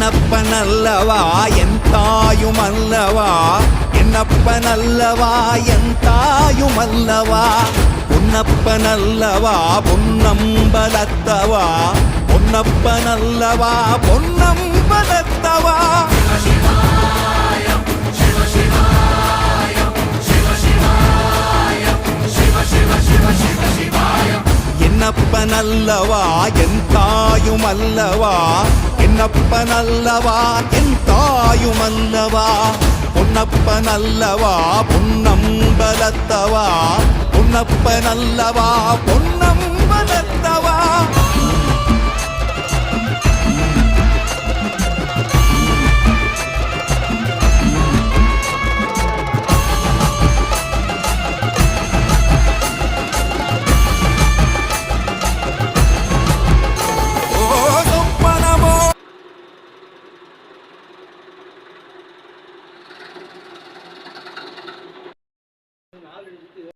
என்னப்பனல்லவா என் தாயுமல்லவா, என்னப்பனல்லவா என் தாயுமல்லவா, பொன்னப்பனல்லவா பொன்னம்பலத்தவா, பொன்னப்பனல்லவா பொன்னம்பலத்தவா. என்னப்பனல்லவா என் தாயுமல்லவா, என்னப்பனல்லவா என் தாயுமல்லவா, பொன்னப்பனல்லவா பொன்னம்பலத்தவா, பொன்னப்பனல்லவா பொன்னம்பலத்தவா.